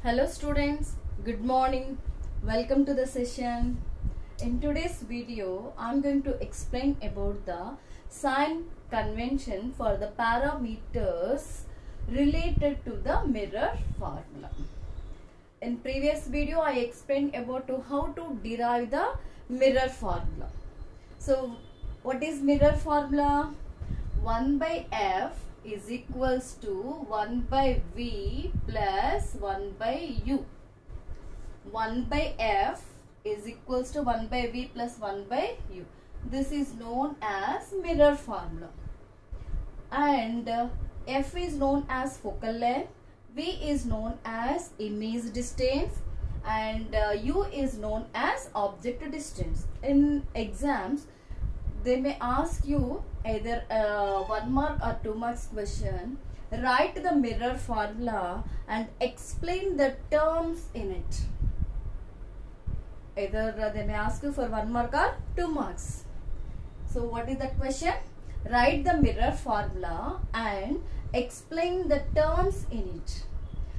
Hello students, good morning. Welcome to the session. In today's video, I'm going to explain about the sign convention for the parameters related to the mirror formula. In previous video, I explained about how to derive the mirror formula. So, what is mirror formula? 1 by f is equals to 1 by v plus 1 by u. 1 by f is equals to 1 by v plus 1 by u. This is known as mirror formula. And f is known as focal length, v is known as image distance, and u is known as object distance. In exams, they may ask you either 1 mark or 2 marks question. Write the mirror formula and explain the terms in it. Either they may ask you for 1 mark or 2 marks. So what is that question? Write the mirror formula and explain the terms in it.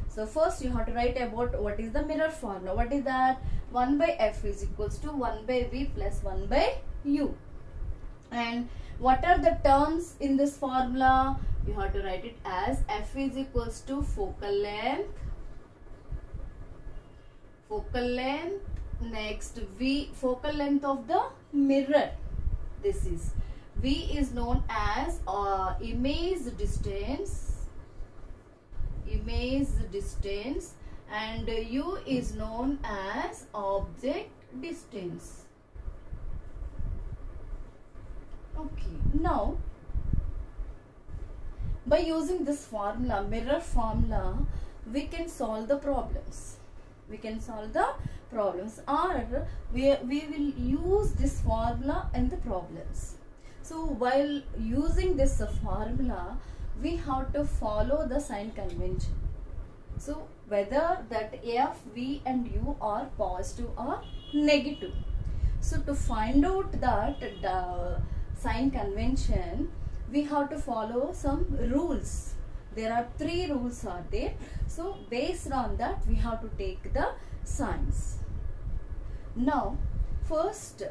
So first you have to write about what is the mirror formula. What is that? 1 by f is equals to 1 by v plus 1 by u. And what are the terms in this formula? You have to write it as f is equals to focal length, next v, focal length of the mirror. This is v is known as image distance, and u is known as object distance. Okay, now by using this formula, mirror formula, we can solve the problems. Or we will use this formula in the problems. So while using this formula, we have to follow the sign convention. So whether that f, v and u are positive or negative. So to find out that the sign convention, we have to follow some rules. There are 3 rules are there. So based on that, we have to take the signs. Now first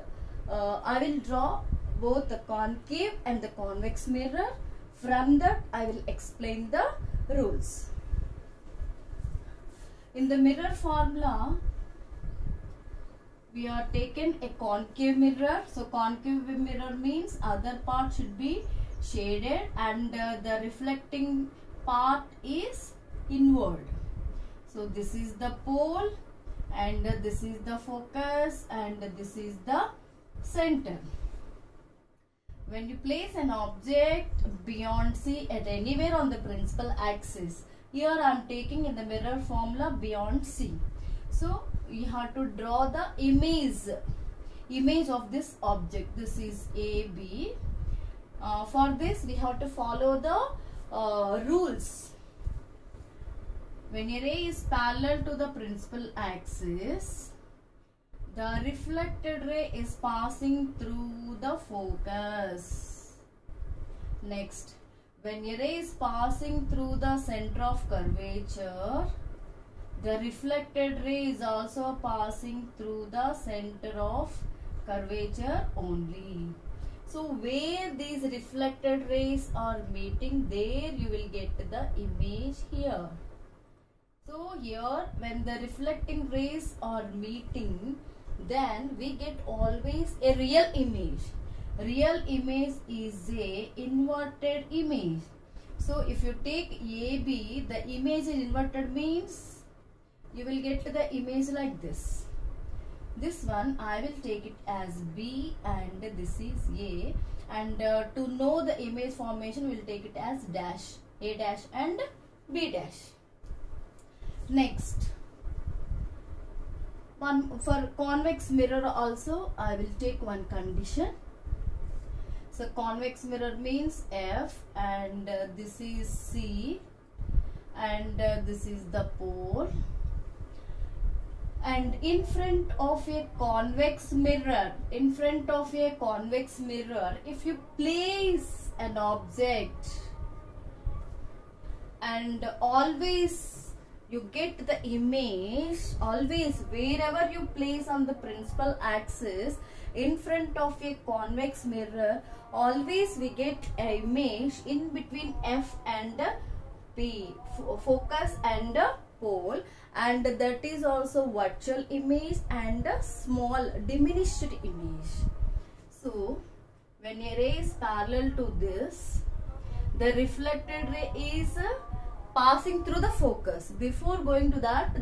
I will draw both the concave and the convex mirror. From that I will explain the rules. In the mirror formula, we are taken a concave mirror. So concave mirror means other part should be shaded and the reflecting part is inward. So this is the pole and this is the focus and this is the center. When you place an object beyond C at anywhere on the principal axis, here I am taking in the mirror formula beyond C. So you have to draw the image of this object. This is AB. For this we have to follow the rules. When a ray is parallel to the principal axis, the reflected ray is passing through the focus. Next, when a ray is passing through the center of curvature, the reflected ray is also passing through the center of curvature only. So where these reflected rays are meeting, there you will get the image here. So here when the reflecting rays are meeting, then we get always a real image. Real image is a inverted image. So if you take AB, the image is inverted means you will get the image like this. This one I will take it as B and this is A, and to know the image formation we will take it as dash, A dash and B dash. Next, for convex mirror also I will take one condition. So convex mirror means F and this is C and this is the pole. And in front of a convex mirror, if you place an object and always you get the image always wherever you place on the principal axis in front of a convex mirror. Always we get an image in between F and P, focus and pole, and that is also virtual image and a small diminished image. So when a ray is parallel to this, the reflected ray is passing through the focus. Before going to that,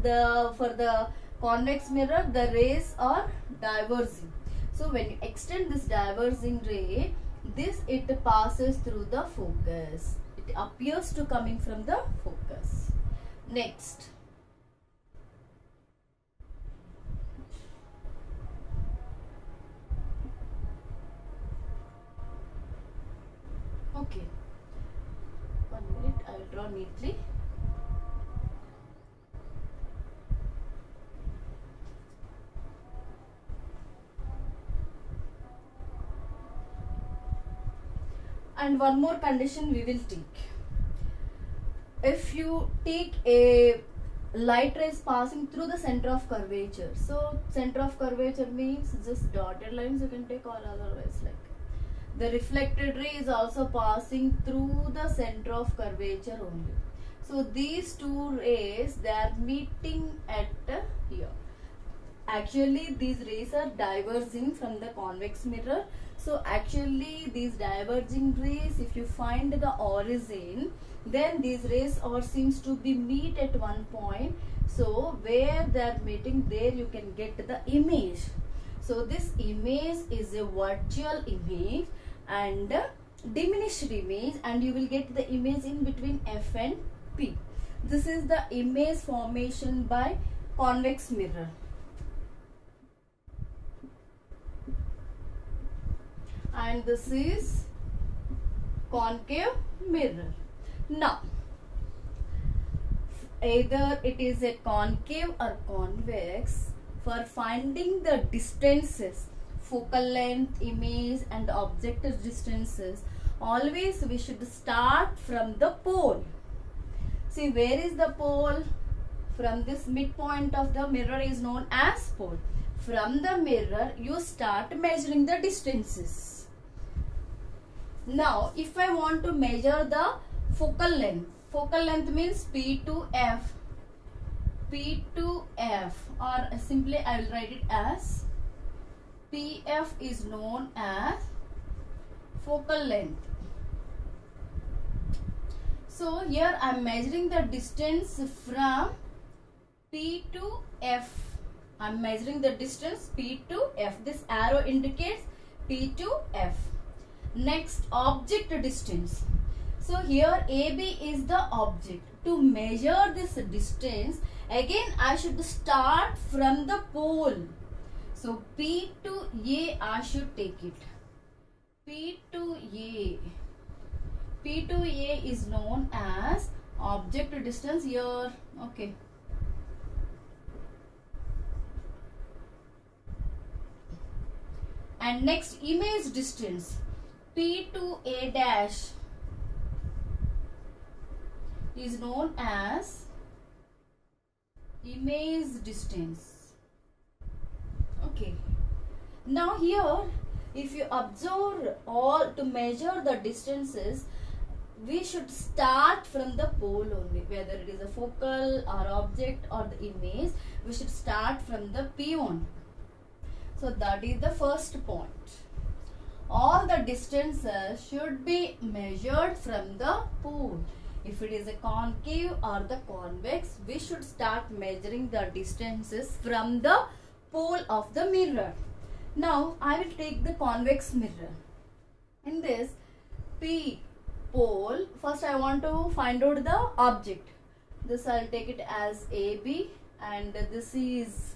for the convex mirror, the rays are diverging. So when you extend this diverging ray, it passes through the focus. It appears to coming from the focus. Next. Okay. 1 minute, I will draw neatly. And one more condition we will take. If you take a light rays passing through the center of curvature, so center of curvature means just dotted lines you can take, or otherwise like the reflected ray is also passing through the center of curvature only. So these two rays, they are meeting at here. Actually these rays are diverging from the convex mirror. So actually these diverging rays, if you find the origin, then these rays seems to be meet at one point. So where they are meeting, there you can get the image. So this image is a virtual image and diminished image, and you will get the image in between F and P. This is the image formation by convex mirror. And this is concave mirror. Now, either it is a concave or convex, for finding the distances, focal length, image and object distances, always we should start from the pole. See, where is the pole? From this midpoint of the mirror is known as pole. From the mirror you start measuring the distances. Now if I want to measure the focal length means P to F, or simply I will write it as PF is known as focal length. So here I am measuring the distance from P to F. I am measuring the distance P to F. This arrow indicates P to F. Next, object distance. So here AB is the object. To measure this distance, again I should start from the pole. So P to A I should take it. P to A. P to A is known as object distance here. Okay. And next, image distance. P to A dash is known as image distance. Okay. Now here, if you observe all to measure the distances, we should start from the pole only. Whether it is a focal or object or the image, we should start from the P1. So that is the first point. All the distances should be measured from the pole. If it is a concave or the convex, we should start measuring the distances from the pole of the mirror. Now I will take the convex mirror. In this P pole, first I want to find out the object. This I will take it as AB, and this is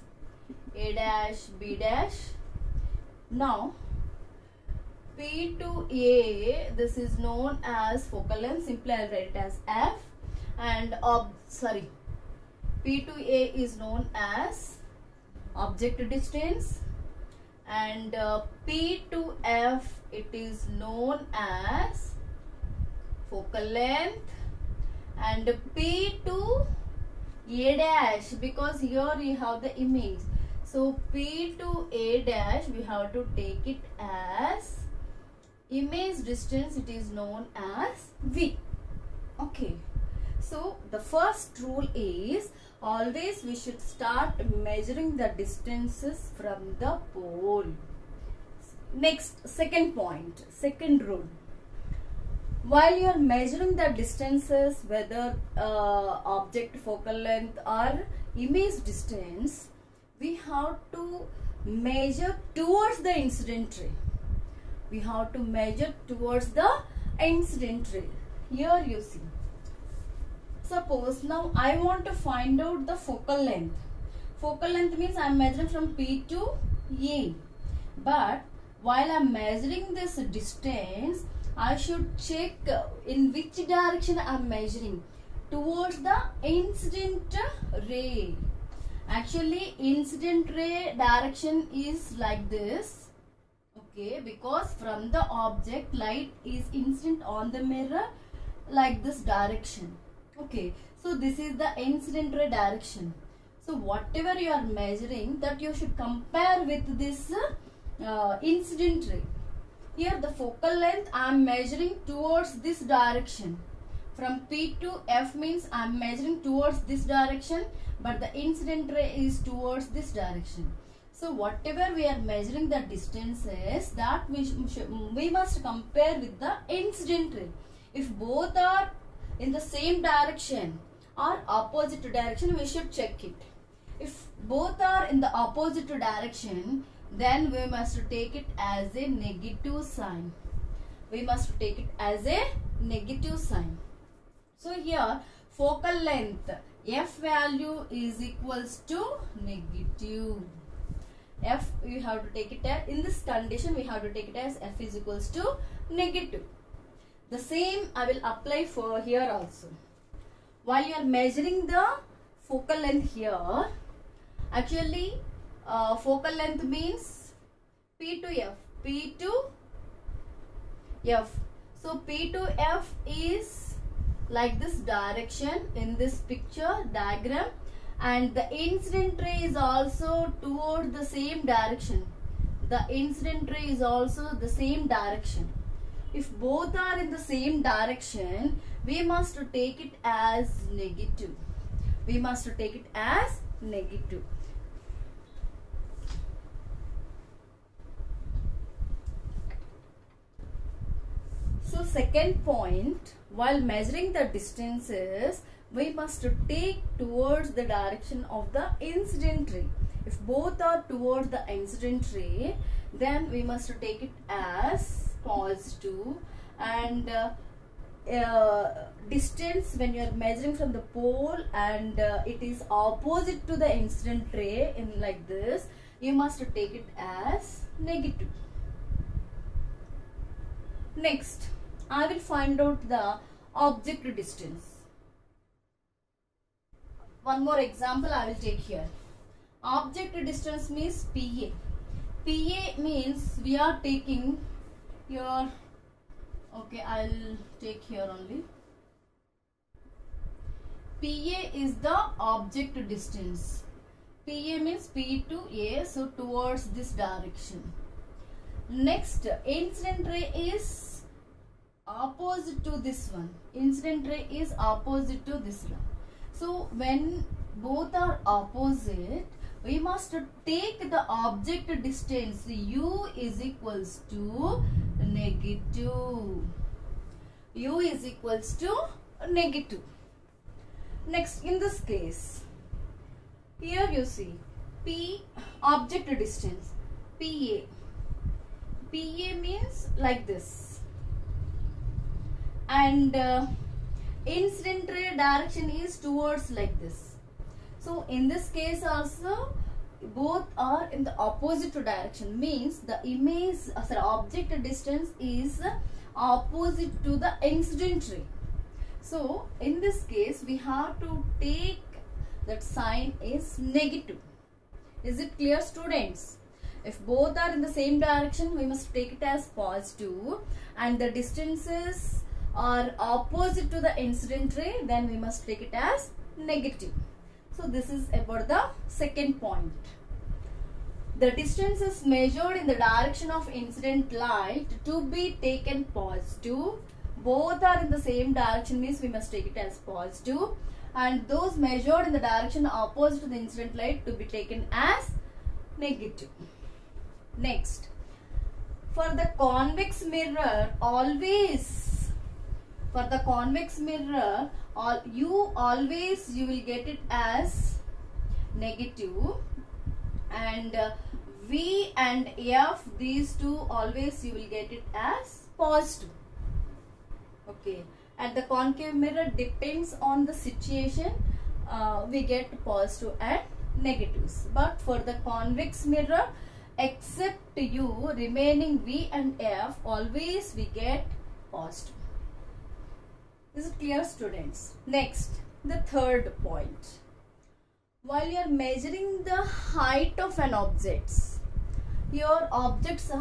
A dash, B dash. Now P to A, this is known as focal length. Simply I will write it as F, and P to A is known as object distance, and P to F, it is known as focal length, and P to A dash, because here you have the image. So P to A dash, we have to take it as image distance. It is known as V. Okay. So the first rule is always we should start measuring the distances from the pole. Next, second point, second rule. While you are measuring the distances, whether object focal length or image distance, we have to measure towards the incident ray. We have to measure towards the incident ray. Here you see. Suppose now I want to find out the focal length. Focal length means I am measuring from P to A. But while I am measuring this distance, I should check in which direction I am measuring. Towards the incident ray. Actually, incident ray direction is like this. Okay, because from the object, light is incident on the mirror like this direction. Okay, so this is the incident ray direction. So whatever you are measuring, that you should compare with this incident ray. Here the focal length I am measuring towards this direction. From P to F means I am measuring towards this direction, but the incident ray is towards this direction. So whatever we are measuring the distances, that we must compare with the incident ray. If both are in the same direction or opposite direction, we should check it. If both are in the opposite direction, then we must take it as a negative sign. We must take it as a negative sign. So here focal length F value is equals to negative. F we have to take it as, in this condition we have to take it as F is equals to negative. The same I will apply for here also. While you are measuring the focal length here, actually focal length means P to F. P to F. So P to F is like this direction in this picture diagram, and the incident ray is also toward the same direction. The incident ray is also the same direction. If both are in the same direction, we must take it as negative. We must take it as negative. So second point, while measuring the distances, we must take towards the direction of the incident ray. If both are towards the incident ray, then we must take it as positive. And distance when you are measuring from the pole and it is opposite to the incident ray in like this, you must take it as negative. Next, I will find out the object distance. One more example I will take here. Object distance means PA. PA means we are taking your, okay, I'll take here only. PA is the object distance. PA means P to A, so towards this direction. Next, incident ray is opposite to this one. Incident ray is opposite to this one. So when both are opposite, we must take the object distance. U is equals to negative. U is equals to negative. Next, in this case, here you see P object distance PA. PA means like this. And incident ray direction is towards like this. So in this case also both are in the opposite direction, means the image object distance is opposite to the incident ray. So in this case we have to take that sign is negative. Is it clear, students? If both are in the same direction, we must take it as positive, and the distances are opposite to the incident ray, then we must take it as negative. So this is about the second point. The distance is measured in the direction of incident light to be taken positive. Both are in the same direction means we must take it as positive, and those measured in the direction opposite to the incident light to be taken as negative. Next, for the convex mirror, you will get it as negative, and V and F, these two always you will get it as positive. Okay, at the concave mirror depends on the situation, we get positive and negatives, but for the convex mirror, except U remaining V and F, always we get positive. This is clear, students. Next, the third point. While you are measuring the height of an object, your object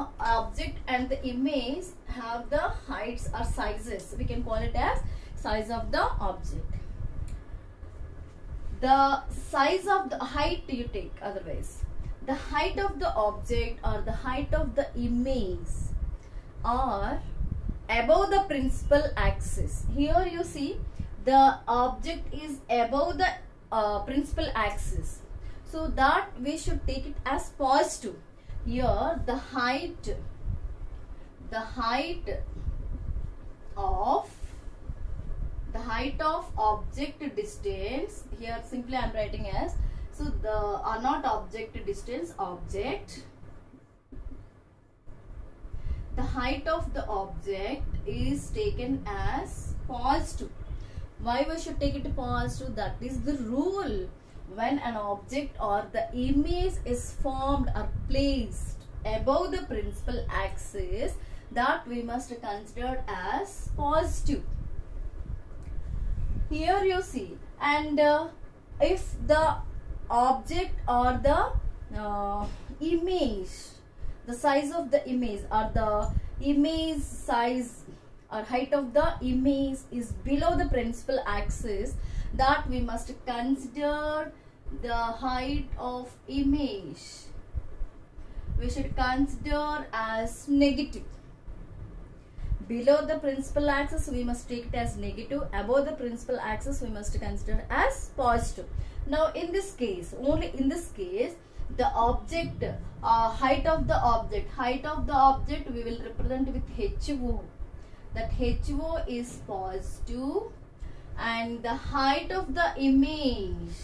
and the image have the heights or sizes. We can call it as size of the object. The size of the height you take, otherwise the height of the object or the height of the image are above the principal axis. Here you see the object is above the principal axis, so that we should take it as positive. Here the height of object distance, here simply I am writing as, so the not object distance, object, the height of the object is taken as positive. Why we should take it positive? That is the rule. When an object or the image is formed or placed above the principal axis, that we must consider as positive. Here you see, and if the object or the image, the size of the image or the image size or height of the image is below the principal axis, that we must consider the height of image, we should consider as negative. Below the principal axis we must take it as negative, above the principal axis we must consider as positive. Now in this case, only in this case, the object, height of the object we will represent with HO. That HO is positive, and the height of the image,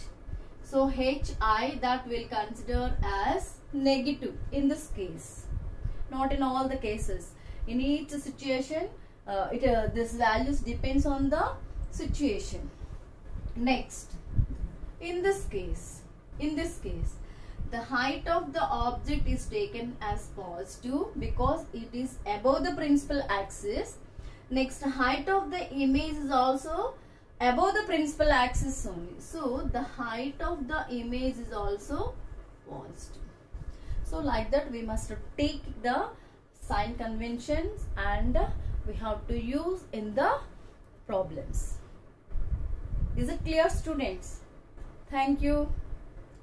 so HI, that will consider as negative in this case. Not in all the cases. In each situation, this values depends on the situation. Next, in this case, the height of the object is taken as positive because it is above the principal axis. Next, height of the image is also above the principal axis only. So, the height of the image is also positive. So, like that we must take the sign conventions and we have to use in the problems. Is it clear, students? Thank you.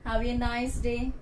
Have a nice day.